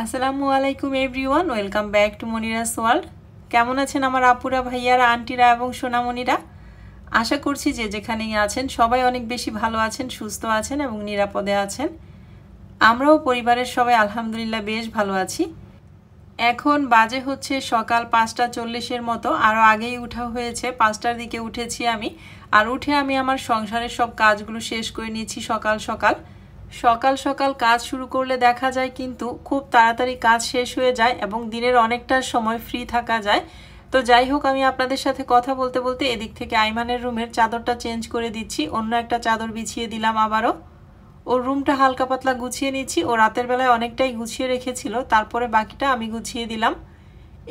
আসসালামু আলাইকুম everyone, welcome back to Monira's world. কেমন আছেন আমার আপুরা, ভাইয়ারা, আন্টিরা এবং সোনামণিরা? আশা করছি যে যেখানেই আছেন সবাই অনেক বেশি ভালো আছেন, সুস্থ আছেন এবং নিরাপদে আছেন। আমরাও পরিবারের সবাই আলহামদুলিল্লাহ বেশ ভালো আছি। এখন বাজে হচ্ছে সকাল 5:40 মতো, আরও আগেই উঠা হয়েছে, 5টার দিকে উঠেছি আমি। আর উঠে আমি আমার সংসারের সব কাজগুলো শেষ করে নিয়েছি সকাল সকাল। সকাল সকাল কাজ শুরু করলে দেখা যায় কিন্তু খুব তাড়াতাড়ি কাজ শেষ হয়ে যায় এবং দিনের অনেকটা সময় ফ্রি থাকা যায়। তো যাই হোক, আমি আপনাদের সাথে কথা বলতে বলতে এদিক থেকে আইমানের রুমের চাদরটা চেঞ্জ করে দিচ্ছি, অন্য একটা চাদর বিছিয়ে দিলাম আবারও। ওর রুমটা হালকা পাতলা গুছিয়ে নিচ্ছি, ও রাতের বেলায় অনেকটাই গুছিয়ে রেখেছিল, তারপরে বাকিটা আমি গুছিয়ে দিলাম।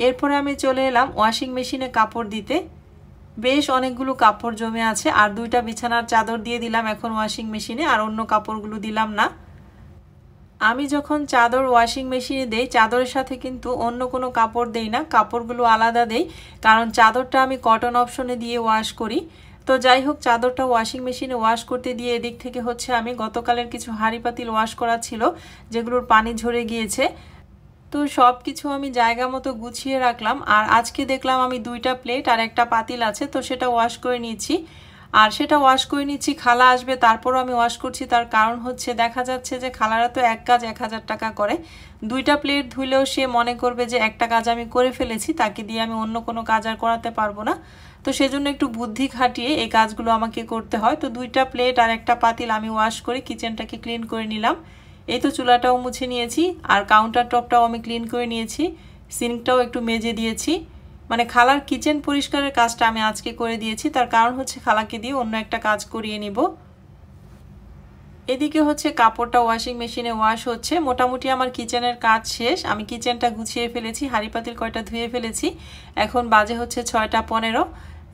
এরপরে আমি চলে এলাম ওয়াশিং মেশিনে কাপড় দিতে। বেশ অনেকগুলো কাপড় জমে আছে, আর 2টা বিছানার চাদর দিয়ে দিলাম এখন ওয়াশিং মেশিনে, আর অন্য কাপড়গুলো দিলাম না। আমি যখন চাদর ওয়াশিং মেশিনে দেই, চাদরের সাথে কিন্তু অন্য কোনো কাপড় দেই না, কাপড়গুলো আলাদা দেই, কারণ চাদরটা আমি কটন অপশনে দিয়ে ওয়াশ করি। তো যাই হোক, চাদরটা ওয়াশিং মেশিনে ওয়াশ করতে দিয়ে এদিক থেকে হচ্ছে আমি গতকালের কিছু হাঁড়ি পাতিল ওয়াশ করা ছিল, যেগুলোর পানি ঝরে গিয়েছে। তো সব কিছু আমি জায়গা মতো গুছিয়ে রাখলাম। আর আজকে দেখলাম আমি 2টা প্লেট আর একটা পাতিল আছে, তো সেটা ওয়াশ করে নিচ্ছি। আর সেটা ওয়াশ করে নিচ্ছি, খালা আসবে তারপরও আমি ওয়াশ করছি। তার কারণ হচ্ছে দেখা যাচ্ছে যে খালারা তো এক কাজ 1000 টাকা করে, 2টা প্লেট ধুলেও সে মনে করবে যে একটা কাজ আমি করে ফেলেছি, তাকে দিয়ে আমি অন্য কোনো কাজ আর করাতে পারবো না। তো সেজন্য একটু বুদ্ধি খাটিয়ে এই কাজগুলো আমাকে করতে হয়। তো 2টা প্লেট আর একটা পাতিল আমি ওয়াশ করে কিচেনটাকে ক্লিন করে নিলাম। এই তো চুলাটাও মুছে নিয়েছি, আর কাউন্টার টপটাও আমি ক্লিন করে নিয়েছি, সিঙ্কটাও একটু মেজে দিয়েছি। মানে খালার কিচেন পরিষ্কারের কাজটা আমি আজকে করে দিয়েছি, তার কারণ হচ্ছে খালাকে দিয়ে অন্য একটা কাজ করিয়ে নিব। এদিকে হচ্ছে কাপড়টা ওয়াশিং মেশিনে ওয়াশ হচ্ছে। মোটামুটি আমার কিচেনের কাজ শেষ, আমি কিচেনটা গুছিয়ে ফেলেছি, হাঁড়ি পাতিল কয়টা ধুয়ে ফেলেছি। এখন বাজে হচ্ছে 6:15।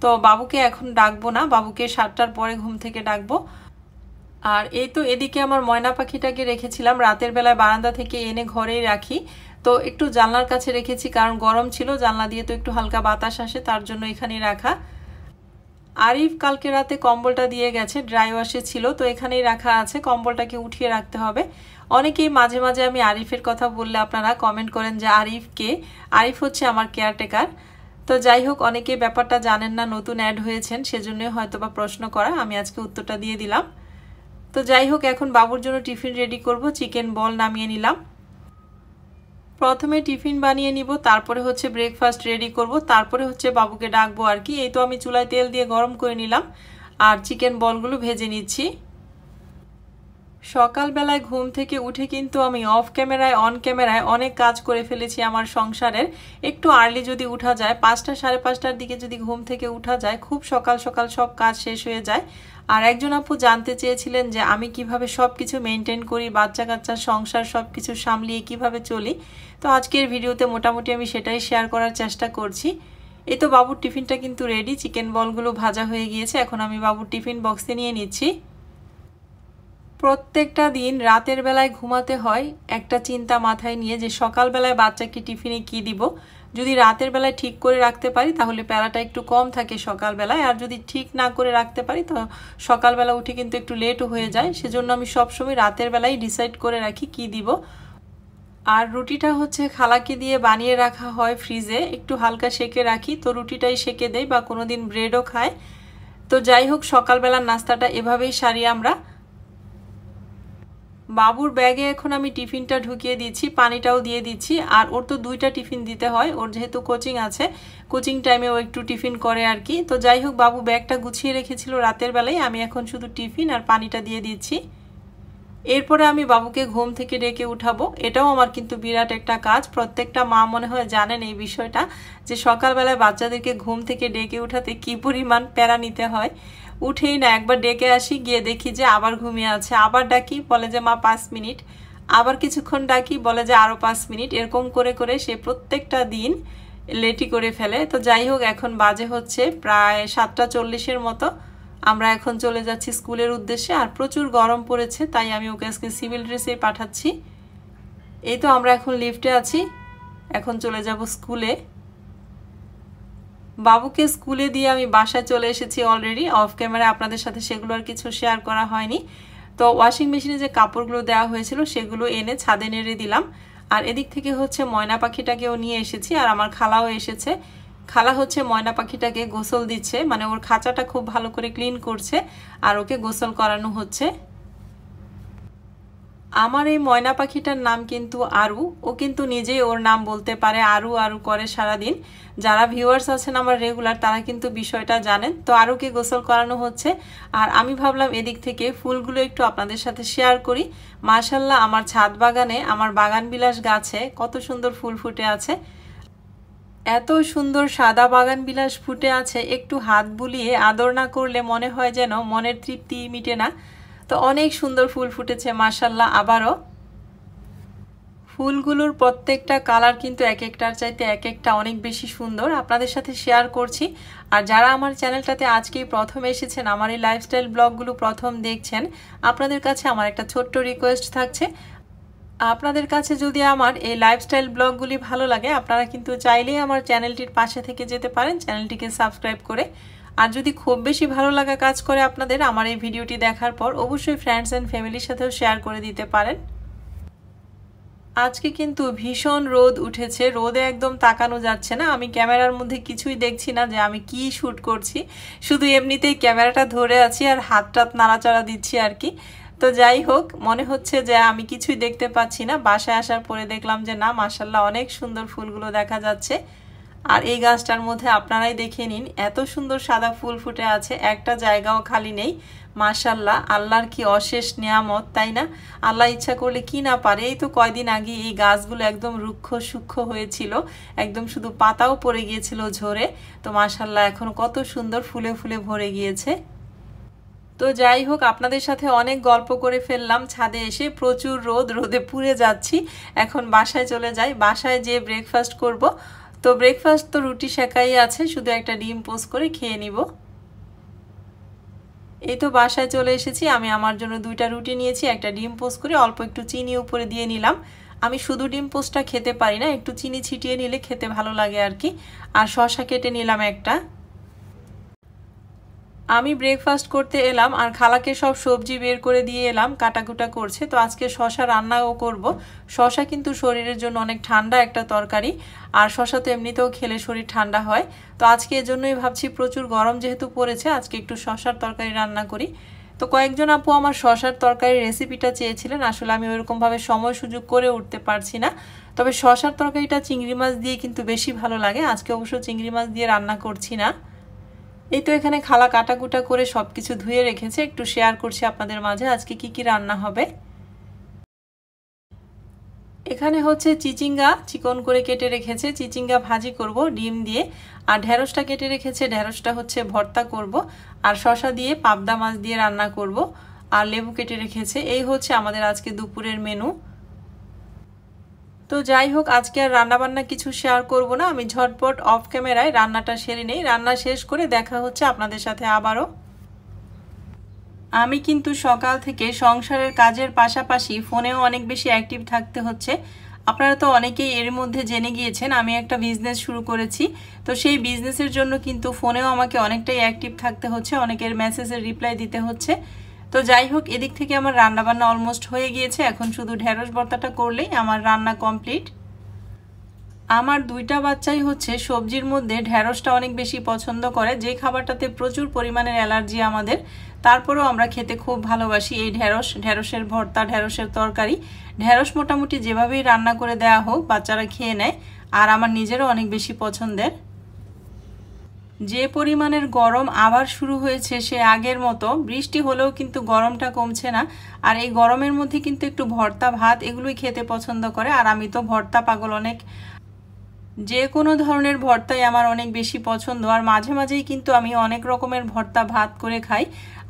তো বাবুকে এখন ডাকবো না, বাবুকে 7টার পরে ঘুম থেকে ডাকবো। আর এই তো এদিকে আমার ময়না পাখিটাকে রেখেছিলাম, রাতের বেলায় বারান্দা থেকে এনে ঘরেই রাখি, তো একটু জানলার কাছে রেখেছি, কারণ গরম ছিল, জানলা দিয়ে তো একটু হালকা বাতাস আসে, তার জন্য এখানেই রাখা। আরিফ কালকে রাতে কম্বলটা দিয়ে গেছে, ড্রাই ওয়াশে ছিল, তো এখানেই রাখা আছে, কম্বলটাকে উঠিয়ে রাখতে হবে। অনেকেই মাঝে মাঝে আমি আরিফের কথা বললে আপনারা কমেন্ট করেন যে আরিফ কে? আরিফ হচ্ছে আমার কেয়ারটেকার। তো যাই হোক, অনেকেই ব্যাপারটা জানেন না, নতুন অ্যাড হয়েছেন, সেজন্যই হয়তো বা প্রশ্ন করা, আমি আজকে উত্তরটা দিয়ে দিলাম। তো যাই হোক, এখন বাবুর জন্য টিফিন রেডি করব। চিকেন বল নামিয়ে নিলাম, প্রথমে টিফিন বানিয়ে নিব, তারপরে হচ্ছে ব্রেকফাস্ট রেডি করব, তারপরে হচ্ছে বাবুকে ডাকবো আর কি। এই তো আমি চুলায় তেল দিয়ে গরম করে নিলাম, আর চিকেন বলগুলো ভেজে নিচ্ছি। সকালবেলায় ঘুম থেকে উঠে কিন্তু আমি অফ ক্যামেরায় অন ক্যামেরায় অনেক কাজ করে ফেলেছি আমার সংসারের। একটু আর্লি যদি উঠা যায়, 5টা 5:30টার দিকে যদি ঘুম থেকে উঠা যায়, খুব সকাল সকাল সব কাজ শেষ হয়ে যায়। আর একজন আপু জানতে চেয়েছিলেন যে আমি কিভাবে সব কিছু মেনটেন করি, বাচ্চা কাচ্চার সংসার সব কিছু সামলিয়ে কিভাবে চলি। তো আজকের ভিডিওতে মোটামুটি আমি সেটাই শেয়ার করার চেষ্টা করছি। এই তো বাবুর টিফিনটা কিন্তু রেডি, চিকেন বলগুলো ভাজা হয়ে গিয়েছে, এখন আমি বাবুর টিফিন বক্সে নিয়ে নিচ্ছি। প্রত্যেকটা দিন রাতের বেলায় ঘুমাতে হয় একটা চিন্তা মাথায় নিয়ে যে সকালবেলায় বাচ্চাকে টিফিনে কি দিব। যদি রাতের বেলায় ঠিক করে রাখতে পারি তাহলে প্যারাটা একটু কম থাকে সকালবেলায়, আর যদি ঠিক না করে রাখতে পারি তো সকালবেলা উঠে কিন্তু একটু লেটও হয়ে যায়। সেজন্য আমি সবসময় রাতের বেলায় ডিসাইড করে রাখি কি দিব। আর রুটিটা হচ্ছে খালাকে দিয়ে বানিয়ে রাখা হয় ফ্রিজে, একটু হালকা সেকে রাখি, তো রুটিটাই সেকে দেই, বা কোনোদিন ব্রেডও খায়। তো যাই হোক, সকালবেলার নাস্তাটা এভাবেই সারি আমরা। বাবুর ব্যাগে এখন আমি টিফিনটা ঢুকিয়ে দিচ্ছি, পানিটাও দিয়ে দিচ্ছি। আর ওর তো 2টা টিফিন দিতে হয়, ওর যেহেতু কোচিং আছে, কোচিং টাইমে ও একটু টিফিন করে আর কি। তো যাই হোক, বাবু ব্যাগটা গুছিয়ে রেখেছিল রাতের বেলায়, আমি এখন শুধু টিফিন আর পানিটা দিয়ে দিচ্ছি। এরপরে আমি বাবুকে ঘুম থেকে ডেকে উঠাবো। এটাও আমার কিন্তু বিরাট একটা কাজ, প্রত্যেকটা মা মনে হয় জানেন এই বিষয়টা, যে সকালবেলায় বাচ্চাদেরকে ঘুম থেকে ডেকে উঠাতে কি পরিমাণ প্যারা নিতে হয়। উঠেই না, একবার ডেকে আসি, গিয়ে দেখি যে আবার ঘুমিয়ে আছে, আবার ডাকি, বলে যে মা 5 মিনিট, আবার কিছুক্ষণ ডাকি, বলে যে আরও 5 মিনিট, এরকম করে করে সে প্রত্যেকটা দিন লেটি করে ফেলে। তো যাই হোক, এখন বাজে হচ্ছে প্রায় 7:40 মতো, আমরা এখন চলে যাচ্ছি স্কুলের উদ্দেশ্যে। আর প্রচুর গরম পড়েছে, তাই আমি ওকে আজকে সিভিল ড্রেসে পাঠাচ্ছি। এই তো আমরা এখন লিফটে আছি, এখন চলে যাব স্কুলে। বাবুকে স্কুলে দিয়ে আমি বাসায় চলে এসেছি অলরেডি, অফ ক্যামেরা আপনাদের সাথে সেগুলো আর কিছু শেয়ার করা হয়নি। তো ওয়াশিং মেশিনে যে কাপড়গুলো দেওয়া হয়েছিল সেগুলো এনে ছাদে নেড়ে দিলাম। আর এদিক থেকে হচ্ছে ময়না পাখিটাকেও নিয়ে এসেছি, আর আমার খালাও এসেছে। খালা হচ্ছে ময়না পাখিটাকে গোসল দিচ্ছে, মানে ওর খাঁচাটা খুব ভালো করে ক্লিন করছে আর ওকে গোসল করানো হচ্ছে। আমার এই ময়না পাখিটার নাম কিন্তু আরু। ও কিন্তু নিজেই ওর নাম বলতে পারে, আরু আরু করে সারাদিন। যারা ভিউয়ার্স আছেন আমার রেগুলার তারা কিন্তু বিষয়টা জানেন। তো আরুকে গোসল করানো হচ্ছে, আর আমি ভাবলাম এদিক থেকে ফুলগুলো একটু আপনাদের সাথে শেয়ার করি। মাশাআল্লাহ, আমার ছাদ বাগানে, আমার বাগান বিলাস গাছে কত সুন্দর ফুল ফুটে আছে। এত সুন্দর সাদা বাগান বিলাস ফুটে আছে, একটু হাত বুলিয়ে আদর না করলে মনে হয় যেন মনের তৃপ্তি মিটে না। তো অনেক সুন্দর ফুল ফুটেছে মাশাআল্লাহ। আবারও ফুলগুলোর প্রত্যেকটা কালার কিন্তু এক একটার চাইতে এক একটা অনেক বেশি সুন্দর, আপনাদের সাথে শেয়ার করছি। আর যারা আমার চ্যানেলটাতে আজকেই প্রথম এসেছেন, আমার এই লাইফস্টাইল ব্লগগুলো প্রথম দেখছেন, আপনাদের কাছে আমার একটা ছোট্ট রিকোয়েস্ট থাকছে। আপনাদের কাছে যদি আমার এই লাইফস্টাইল ব্লগগুলি ভালো লাগে, আপনারা কিন্তু চাইলেই আমার চ্যানেলটির পাশে থেকে যেতে পারেন, চ্যানেলটিকে সাবস্ক্রাইব করে। আর যদি খুব বেশি ভালো লাগা কাজ করে আপনাদের আমার এই ভিডিওটি দেখার পর, অবশ্যই ফ্রেন্ডস অ্যান্ড ফ্যামিলির সাথেও শেয়ার করে দিতে পারেন। আজকে কিন্তু ভীষণ রোদ উঠেছে, রোদে একদম তাকানো যাচ্ছে না। আমি ক্যামেরার মধ্যে কিছুই দেখছি না যে আমি কি শ্যুট করছি, শুধু এমনিতেই ক্যামেরাটা ধরে আছি আর হাত নাড়াচাড়া দিচ্ছি আর কি। তো যাই হোক, মনে হচ্ছে যে আমি কিছুই দেখতে পাচ্ছি না। বাসায় আসার পরে দেখলাম যে না, মাশাআল্লাহ অনেক সুন্দর ফুলগুলো দেখা যাচ্ছে। আর এই গাছটার মধ্যে আপনারাই দেখে নিন, এত সুন্দর সাদা ফুল ফুটে আছে, একটা জায়গাও খালি নেই। মাশাআল্লাহ, আল্লাহর কি অশেষ নিয়ামত, তাই না? আল্লাহ ইচ্ছা করলে কি না পারে। এই তো কয়দিন আগে এই গাছগুলো একদম রুক্ষ সূক্ষ্ম হয়েছিল, একদম শুধু পাতাও পড়ে গিয়েছিল ঝরে। তো মাশাআল্লাহ এখন কত সুন্দর ফুলে ফুলে ভরে গিয়েছে। তো যাই হোক, আপনাদের সাথে অনেক গল্প করে ফেললাম। ছাদে এসে প্রচুর রোদ, রোদে পুড়ে যাচ্ছি। এখন বাসায় চলে যাই, বাসায় যেয়ে ব্রেকফাস্ট করব। তো ব্রেকফাস্ট তো রুটি সেকাই আছে, শুধু একটা ডিম পোস্ট করে খেয়ে নিব। এই তো বাসায় চলে এসেছি। আমি আমার জন্য 2টা রুটি নিয়েছি, একটা ডিম পোস্ট করে অল্প একটু চিনি উপরে দিয়ে নিলাম। আমি শুধু ডিম পোস্টটা খেতে পারি না, একটু চিনি ছিটিয়ে নিলে খেতে ভালো লাগে আর কি। আর শসা কেটে নিলাম একটা। আমি ব্রেকফাস্ট করতে এলাম আর খালাকে সব সবজি বের করে দিয়ে এলাম, কাটাকুটা করছে। তো আজকে শসা রান্নাও করব। শসা কিন্তু শরীরের জন্য অনেক ঠান্ডা একটা তরকারি, আর শসা তো এমনিতেও খেলে শরীর ঠান্ডা হয়। তো আজকে এজন্যই ভাবছি, প্রচুর গরম যেহেতু পড়েছে, আজকে একটু শসার তরকারি রান্না করি। তো কয়েকজন আপু আমার শসার তরকারির রেসিপিটা চেয়েছিলেন, আসলে আমি ওইরকমভাবে সময় সুযোগ করে উঠতে পারছি না। তবে শসার তরকারিটা চিংড়ি মাছ দিয়ে কিন্তু বেশি ভালো লাগে। আজকে অবশ্য চিংড়ি মাছ দিয়ে রান্না করছি না। এই তো এখানে খালা কাটাকুটা করে সবকিছু ধুয়ে রেখেছে, একটু শেয়ার করছি আপনাদের মাঝে আজকে কি কি রান্না হবে। এখানে হচ্ছে চিচিঙ্গা চিকন করে কেটে রেখেছে, চিচিঙ্গা ভাজি করব ডিম দিয়ে। আর ঢেঁড়সটা কেটে রেখেছে, ঢেঁড়সটা হচ্ছে ভর্তা করব। আর শসা দিয়ে পাবদা মাছ দিয়ে রান্না করব। আর লেবু কেটে রেখেছে। এই হচ্ছে আমাদের আজকে দুপুরের মেনু। তো যাই হোক, আজকে আর রান্নাবান্না কিছু শেয়ার করব না, আমি ঝটপট অফ ক্যামেরায় রান্নাটা সেরে নেই। রান্না শেষ করে দেখা হচ্ছে আপনাদের সাথে আবারও। আমি কিন্তু সকাল থেকে সংসারের কাজের পাশাপাশি ফোনেও অনেক বেশি অ্যাক্টিভ থাকতে হচ্ছে। আপনারা তো অনেকেই এর মধ্যে জেনে গিয়েছেন আমি একটা বিজনেস শুরু করেছি। তো সেই বিজনেসের জন্য কিন্তু ফোনেও আমাকে অনেকটাই অ্যাক্টিভ থাকতে হচ্ছে, অনেকের মেসেজের রিপ্লাই দিতে হচ্ছে। তো যাই হোক, এদিক থেকে আমার রান্নাবান্না অলমোস্ট হয়ে গিয়েছে, এখন শুধু ঢেঁড়স ভর্তাটা করলেই আমার রান্না কমপ্লিট। আমার 2টা বাচ্চাই হচ্ছে সবজির মধ্যে ঢেঁড়সটা অনেক বেশি পছন্দ করে, যে খাবারটাতে প্রচুর পরিমাণের অ্যালার্জি আমাদের, তারপরেও আমরা খেতে খুব ভালোবাসি এই ঢেঁড়সের ভর্তা, ঢেঁড়সের তরকারি। ঢেঁড়স মোটামুটি যেভাবেই রান্না করে দেওয়া হোক বাচ্চারা খেয়ে নেয়, আর আমার নিজেরও অনেক বেশি পছন্দের। যে পরিমাণের গরম আবার শুরু হয়েছে, সে আগের মতো বৃষ্টি হলেও কিন্তু গরমটা কমছে না। আর এই গরমের মধ্যে কিন্তু একটু ভর্তা ভাত এগুলোই খেতে পছন্দ করে, আর আমি তো ভর্তা পাগল অনেক। যে কোনো ধরনের ভর্তাই আমার অনেক বেশি পছন্দ, আর মাঝে মাঝেই কিন্তু আমি অনেক রকমের ভর্তা ভাত করে খাই,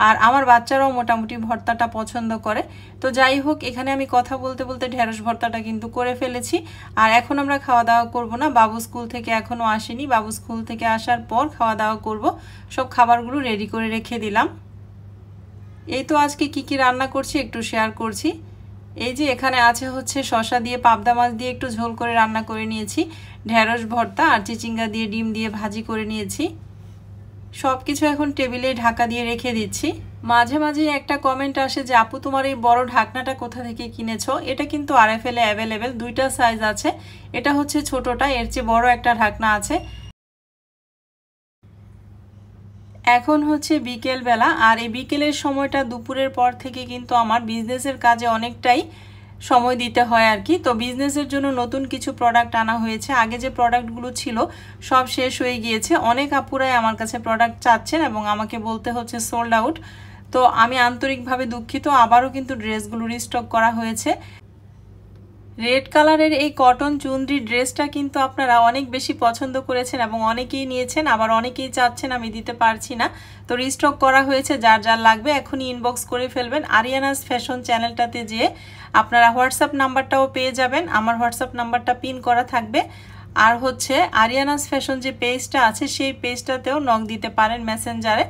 আর আমার বাচ্চারাও মোটামুটি ভর্তাটা পছন্দ করে। তো যাই হোক, এখানে আমি কথা বলতে বলতে ঢেঁড়স ভর্তাটা কিন্তু করে ফেলেছি। আর এখন আমরা খাওয়া দাওয়া করব না, বাবু স্কুল থেকে এখনও আসেনি, বাবু স্কুল থেকে আসার পর খাওয়া দাওয়া করব। সব খাবারগুলো রেডি করে রেখে দিলাম। এই তো আজকে কি কি রান্না করছি একটু শেয়ার করছি। এই যে এখানে আছে হচ্ছে শসা দিয়ে পাবদা মাছ দিয়ে একটু ঝোল করে রান্না করে নিয়েছি, ঢেঁড়স ভর্তা আর চিচিঙ্গা দিয়ে ডিম দিয়ে ভাজি করে নিয়েছি। সব কিছু এখন টেবিলে ঢাকা দিয়ে রেখে দিচ্ছি। মাঝে মাঝে একটা কমেন্ট আসে যে আপু তোমার এই বড় ঢাকনাটা কোথা থেকে কিনেছো। এটা কিন্তু আরএফএল এ অ্যাভেলেবেল, দুইটা সাইজ আছে। এটা হচ্ছে ছোটটা, এর চেয়ে বড় একটা ঢাকনা আছে। এখন হচ্ছে বিকেল বেলা, আর এই বিকেলের সময়টা দুপুরের পর থেকে কিন্তু আমার বিজনেসের কাজে অনেকটাই সময় দিতে হয় আর কি। তো বিজনেসের জন্য নতুন কিছু প্রোডাক্ট আনা হয়েছে। আগে যে প্রোডাক্টগুলো ছিল সব শেষ হয়ে গিয়েছে। অনেক আপুরাই আমার কাছে প্রোডাক্ট চাচ্ছেন এবং আমাকে বলতে হচ্ছে সোল্ড আউট। তো আমি আন্তরিকভাবে দুঃখিত, আবারও কিন্তু ড্রেসগুলো রিস্টক করা হয়েছে। রেড কালারের এই কটন চুনরি ড্রেসটা কিন্তু আপনারা অনেক বেশি পছন্দ করেছেন এবং অনেকেই নিয়েছেন, আবার অনেকেই চাচ্ছেন আমি দিতে পারছি না। তো রিস্টক করা হয়েছে, যার যার লাগবে এখনই ইনবক্স করে ফেলবেন। আরিয়ানাস ফ্যাশন চ্যানেলটাতে যেয়ে আপনারা হোয়াটসঅ্যাপ নাম্বারটাও পেয়ে যাবেন, আমার হোয়াটসঅ্যাপ নাম্বারটা পিন করা থাকবে। আর হচ্ছে আরিয়ানাস ফ্যাশন যে পেজটা আছে সেই পেজটাতেও নক দিতে পারেন মেসেঞ্জারে।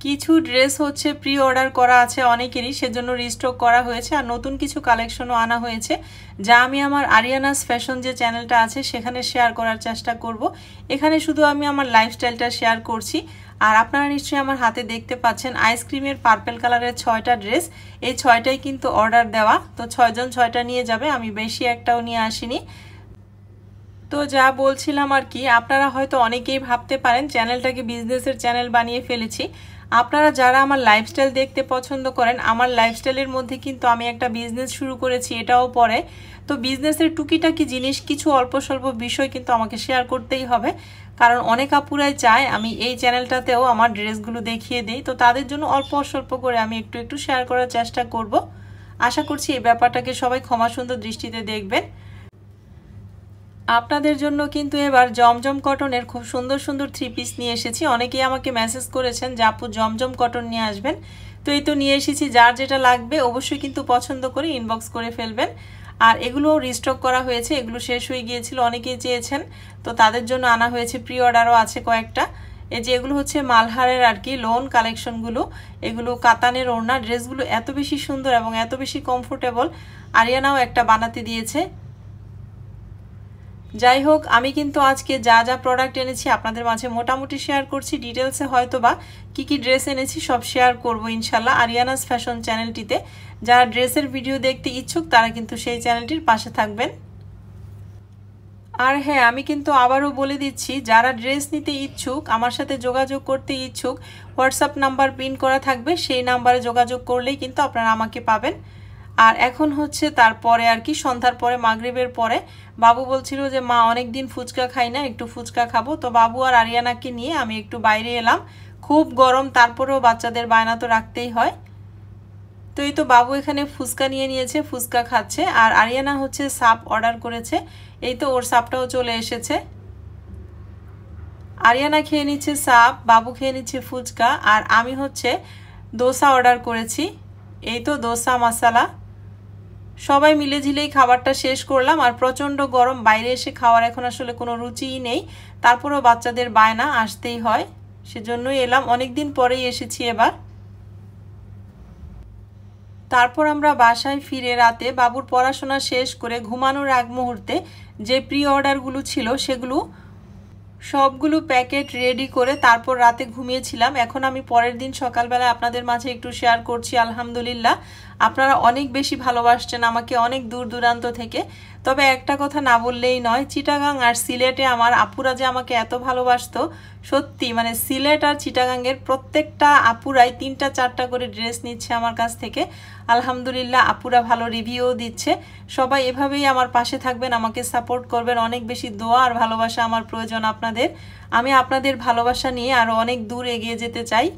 কিছু ড্রেস হচ্ছে প্রি অর্ডার করা আছে অনেকেরই, সেজন্য রিস্টক করা হয়েছে। আর নতুন কিছু কালেকশনও আনা হয়েছে, যা আমি আমার আরিয়ানাস ফ্যাশন যে চ্যানেলটা আছে সেখানে শেয়ার করার চেষ্টা করব। এখানে শুধু আমি আমার লাইফস্টাইলটা শেয়ার করছি। আর আপনারা নিশ্চয়ই আমার হাতে দেখতে পাচ্ছেন আইসক্রিমের পার্পেল কালারের 6টা ড্রেস। এই 6টাই কিন্তু অর্ডার দেওয়া, তো 6 জন 6টা নিয়ে যাবে, আমি বেশি একটাও নিয়ে আসিনি। তো যা বলছিলাম আর কি, আপনারা হয়তো অনেকেই ভাবতে পারেন চ্যানেলটাকে বিজনেসের চ্যানেল বানিয়ে ফেলেছি। আপনারা যারা আমার লাইফস্টাইল দেখতে পছন্দ করেন, আমার লাইফস্টাইলের মধ্যে কিন্তু আমি একটা বিজনেস শুরু করেছি, এটাও পরে। তো বিজনেসের টুকিটাকি জিনিস, কিছু অল্প স্বল্প বিষয় কিন্তু আমাকে শেয়ার করতেই হবে, কারণ অনেক আপুরাই চায় আমি এই চ্যানেলটাতেও আমার ড্রেসগুলো দেখিয়ে দিই। তো তাদের জন্য অল্প স্বল্প করে আমি একটু একটু শেয়ার করার চেষ্টা করব। আশা করছি এই ব্যাপারটাকে সবাই ক্ষমা সুন্দর দৃষ্টিতে দেখবেন। আপনাদের জন্য কিন্তু এবার জমজম কটনের খুব সুন্দর সুন্দর 3 পিস নিয়ে এসেছি। অনেকেই আমাকে মেসেজ করেছেন যে আপু জমজম কটন নিয়ে আসবেন, তো এই তো নিয়ে এসেছি। যার যেটা লাগবে অবশ্যই কিন্তু পছন্দ করে ইনবক্স করে ফেলবেন। আর এগুলো রিস্টক করা হয়েছে, এগুলো শেষ হয়ে গিয়েছিল, অনেকেই চেয়েছেন, তো তাদের জন্য আনা হয়েছে। প্রি অর্ডারও আছে কয়েকটা। এই যে এগুলো হচ্ছে মালহারের আর কি লোন কালেকশনগুলো, এগুলো কাতানের ওড়না। ড্রেসগুলো এত বেশি সুন্দর এবং এত বেশি কমফোর্টেবল, আরিয়ানাও একটা বানাতে দিয়েছে। যাই হোক, আমি কিন্তু আজকে যা যা প্রোডাক্ট এনেছি আপনাদের মাঝে মোটামুটি শেয়ার করছি। ডিটেলসে হয়তো বা কী ড্রেস এনেছি সব শেয়ার করব ইনশাল্লাহ আরিয়ানাস ফ্যাশন চ্যানেলটিতে। যারা ড্রেসের ভিডিও দেখতে ইচ্ছুক তারা কিন্তু সেই চ্যানেলটির পাশে থাকবেন। আর হ্যাঁ, আমি কিন্তু আবারও বলে দিচ্ছি, যারা ড্রেস নিতে ইচ্ছুক, আমার সাথে যোগাযোগ করতে ইচ্ছুক, হোয়াটসঅ্যাপ নাম্বার পিন করা থাকবে, সেই নাম্বারে যোগাযোগ করলেই কিন্তু আপনারা আমাকে পাবেন। আর এখন হচ্ছে তারপরে আর কি সন্ধ্যার পরে, মাগরিবের পরে বাবু বলছিল যে মা অনেক দিন ফুচকা খাই না, একটু ফুচকা খাবো। তো বাবু আর আরিয়ানাকে নিয়ে আমি একটু বাইরে এলাম। খুব গরম, তারপরেও বাচ্চাদের বায়না তো রাখতেই হয়। তো এই তো বাবু এখানে ফুচকা নিয়ে নিয়েছে, ফুচকা খাচ্ছে। আর আরিয়ানা হচ্ছে সাপ অর্ডার করেছে, এই তো ওর সাপটাও চলে এসেছে। আরিয়ানা খেয়ে নিচ্ছে সাপ, বাবু খেয়ে নিচ্ছে ফুচকা, আর আমি হচ্ছে দোসা অর্ডার করেছি। এই তো দোসা মশলা, সবাই মিলে ঝিলেই খাবারটা শেষ করলাম। আর প্রচণ্ড গরম, বাইরে এসে খাওয়ার এখন আসলে কোনো রুচিই নেই, তারপরেও বাচ্চাদের বায়না আসতেই হয়, সেজন্যই এলাম। অনেক দিন পরেই এসেছি এবার। তারপর আমরা বাসায় ফিরে রাতে বাবুর পড়াশোনা শেষ করে ঘুমানোর আগ মুহূর্তে যে প্রি অর্ডারগুলো ছিল সেগুলো সবগুলো প্যাকেট রেডি করে তারপর রাতে ঘুমিয়েছিলাম। এখন আমি পরের দিন সকালবেলা আপনাদের মাঝে একটু শেয়ার করছি। আলহামদুলিল্লাহ, আপনারা অনেক বেশি ভালোবাসছেন আমাকে অনেক দূর দূরান্ত থেকে। তবে একটা কথা না বললেই নয়, চিটাগাং আর সিলেটে আমার আপুরা যে আমাকে এত ভালোবাসতো, সত্যি মানে সিলেট আর চিটাগাংয়ের প্রত্যেকটা আপুরাই 3টা 4টা করে ড্রেস নিচ্ছে আমার কাছ থেকে। আলহামদুলিল্লাহ, আপুরা ভালো রিভিউও দিচ্ছে। সবাই এভাবেই আমার পাশে থাকবেন, আমাকে সাপোর্ট করবেন। অনেক বেশি দোয়া আর ভালোবাসা আমার প্রয়োজন আপনাদের। আমি আপনাদের ভালোবাসা নিয়ে আরও অনেক দূর এগিয়ে যেতে চাই।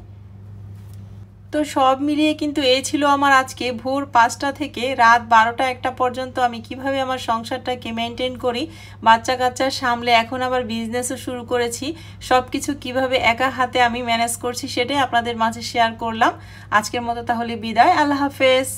তো সব মিলিয়ে কিন্তু এই ছিল আমার আজকে ভোর 5টা থেকে রাত 12টা 1টা পর্যন্ত আমি কিভাবে আমার সংসারটাকে মেনটেন করি, বাচ্চা কাচ্চা সামলে এখন আবার বিজনেসও শুরু করেছি, সব কিছু কীভাবে একা হাতে আমি ম্যানেজ করছি সেটাই আপনাদের মাঝে শেয়ার করলাম। আজকের মতো তাহলে বিদায়, আল্লাহ হাফেজ।